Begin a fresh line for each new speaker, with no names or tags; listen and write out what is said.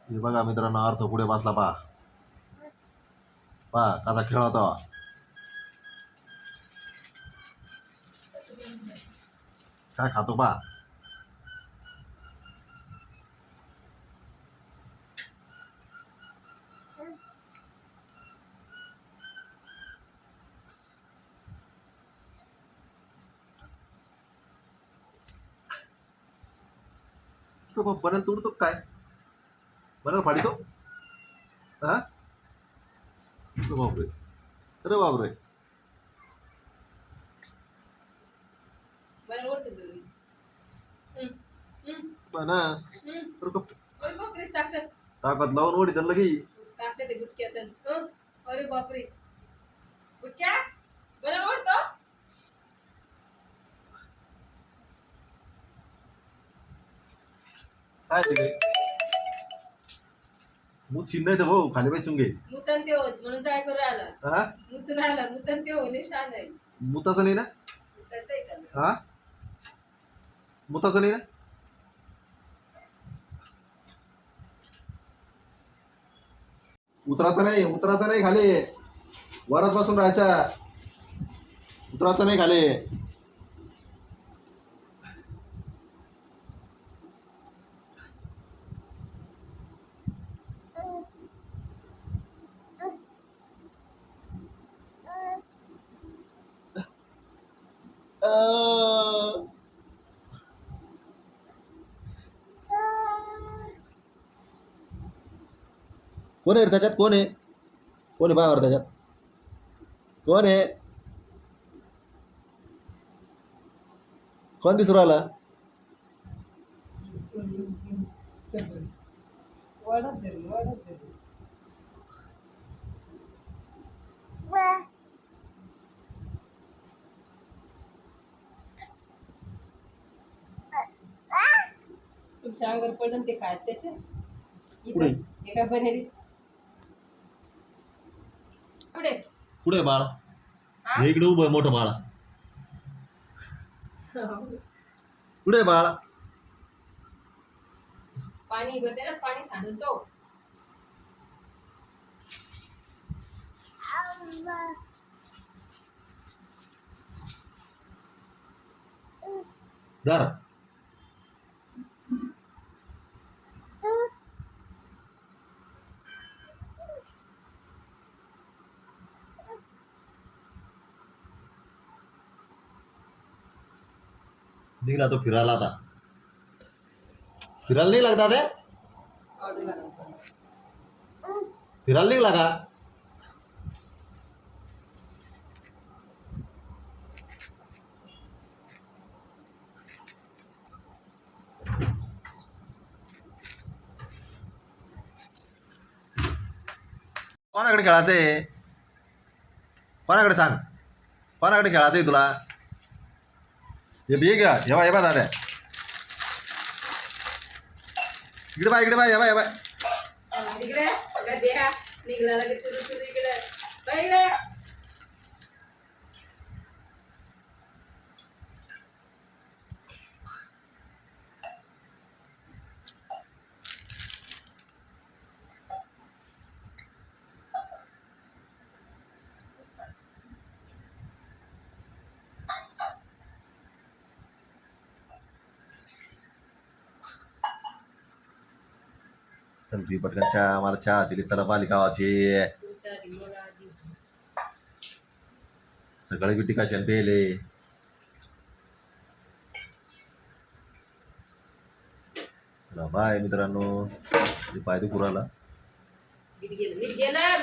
हे बघा मित्रांनो, अर्थ पुढे बसला पहा. पहा कसा खेळतो. काय खातो पहा. तो बनायला तोडतो काय. बनायला फाडितो. हा अरे बापरे. अरे बापरे. बना ताकद लावून ओढी त्याला लगी.
अरे बापरे. गुटक्या बरं ओढतो.
काय तिकडे मूत शिन नाही तर भाऊ खाली बसून घे.
नूतन ते होत म्हणून काय करू आला.
हा
नूतन आला नूतन ते होले शान आहे.
मुताचं नाही ना.
नूतनचं आहे का?
हा मुताचं नाही ना. उतराचं नाही खाली. वरच बसून राहायचा. उतराचं नाही खाली. कोण आहे रे त्याच्यात. कोण आहे. कोण आहे बाहेर त्याच्यात. कोण आहे. कोण दिसू राहिला.
वाढत दे वाढत दे. तुमच्या अंगावर पडून ते काय त्याचे
पुढे
एका बनेली पुढे
पुढे बाळ. हे इकडे उभं आहे मोठं बाळ. पुढे बाळ.
पाणी भरते ना पाणी सांडून तो.
धर. निघला तो फिरायला आता. फिरायला नाही लागता ते. फिरायला निघला का. कोणाकडे खेळायचंय. कोणाकडे सांग. कोणाकडे खेळायचंय तुला. हे बी घ्या. हे बा दादा. इकडे बाय इकडे बाय. हे बाय
इकडे द्या निघला लगेच सुरू सुरू इकडे इकडे.
चल ती पटकन चहा. मला चहाची त्याला पालिका वाची. सकाळी बिटी कशाने पेले. चला बाय मित्रांनो. पाय दुखू राहिला.
मीठ गेलं